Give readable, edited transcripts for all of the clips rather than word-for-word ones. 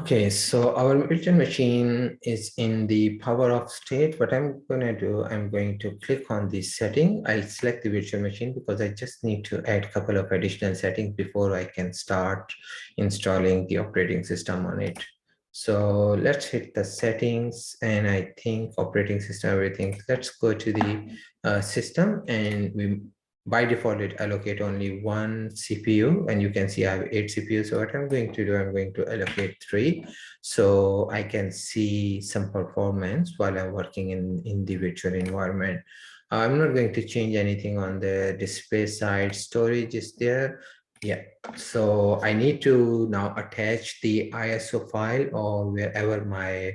Okay, so our virtual machine is in the power off state. What I'm going to do, I'm going to click on the setting. I'll select the virtual machine because I just need to add a couple of additional settings before I can start installing the operating system on it. So let's hit the settings, and I think operating system, everything. Let's go to the system, and we by default it allocate only one CPU, and you can see I have 8 CPUs. So what I'm going to do, I'm going to allocate 3 so I can see some performance while I'm working in the virtual environment. I'm not going to change anything on the display side. Storage is there. Yeah, so I need to now attach the ISO file or wherever my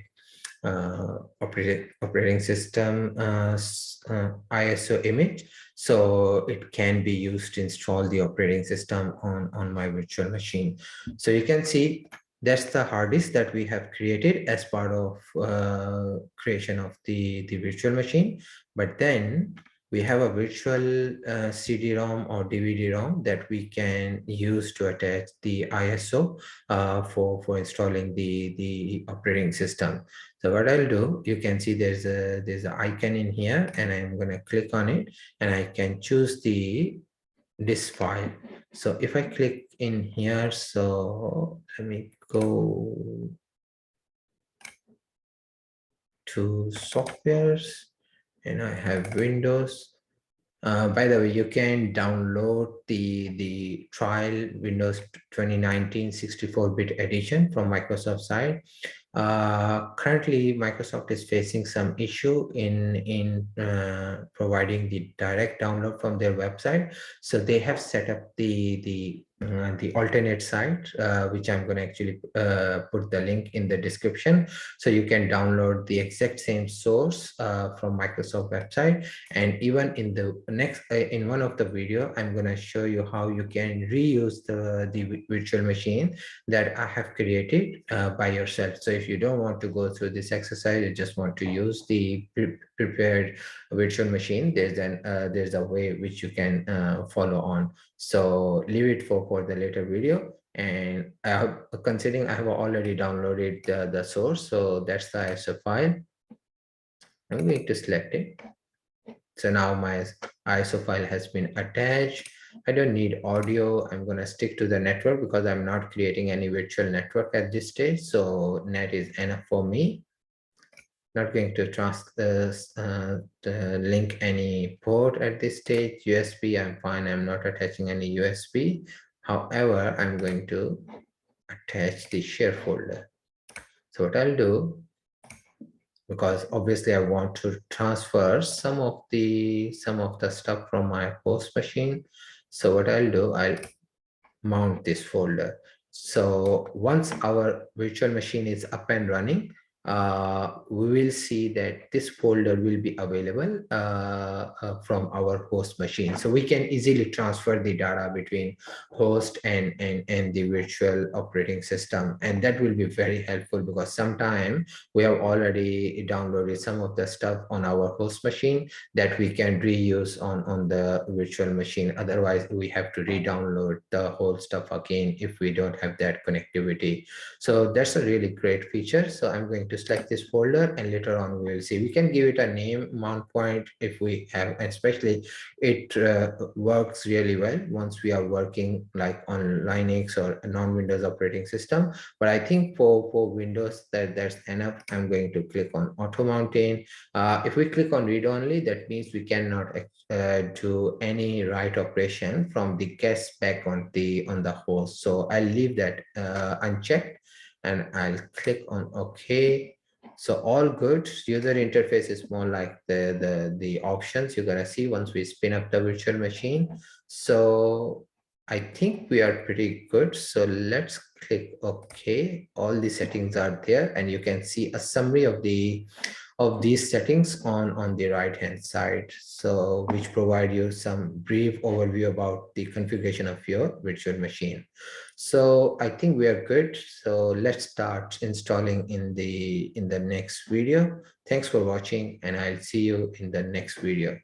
operating system ISO image, so it can be used to install the operating system on my virtual machine. So you can see that's the hard disk that we have created as part of creation of the virtual machine. But then we have a virtual CD-ROM or DVD-ROM that we can use to attach the ISO for installing the operating system. So what I'll do, you can see there's an icon in here, and I'm going to click on it, and I can choose the disk file. So if I click in here, so let me go to softwares, and I have Windows. By the way, you can download the trial Windows 2019 64-bit edition from Microsoft side. Currently, Microsoft is facing some issue in providing the direct download from their website. So they have set up the alternate site, which I'm going to actually put the link in the description. So you can download the exact same source from Microsoft website. And even in the next, in one of the video, I'm going to show you how you can reuse the virtual machine that I have created by yourself. So if you don't want to go through this exercise, you just want to use the prepared virtual machine, there's a way which you can follow on. So leave it for the later video. And I have, considering I have already downloaded the source, so that's the ISO file. I'm going to select it. So now my ISO file has been attached. I don't need audio. I'm going to stick to the network because I'm not creating any virtual network at this stage. So net is enough for me. Not going to link any port at this stage. USB, I'm fine. I'm not attaching any USB. However, I'm going to attach the share folder. So what I'll do, because obviously I want to transfer some of the stuff from my host machine. So what I'll do, I'll mount this folder. So once our virtual machine is up and running, we will see that this folder will be available from our host machine. So we can easily transfer the data between host and the virtual operating system. And that will be very helpful because sometimes we have already downloaded some of the stuff on our host machine that we can reuse on the virtual machine. Otherwise, we have to re-download the whole stuff again if we don't have that connectivity. So that's a really great feature. So I'm going to select this folder, and later on we will see. We can give it a name, mount point, if we have, especially it works really well once we are working like on Linux or a non-Windows operating system. But I think for Windows that's enough. I'm going to click on auto mountain. If we click on read only, that means we cannot do any write operation from the guest back on the host. So I'll leave that unchecked, and I'll click on OK. So all good. User interface is more like the options you're gonna see once we spin up the virtual machine. So I think we are pretty good. So let's click OK. All the settings are there, and you can see a summary of these settings on the right hand side, so which provide you some brief overview about the configuration of your virtual machine. So I think we are good. So let's start installing in the next video. Thanks for watching, and I'll see you in the next video.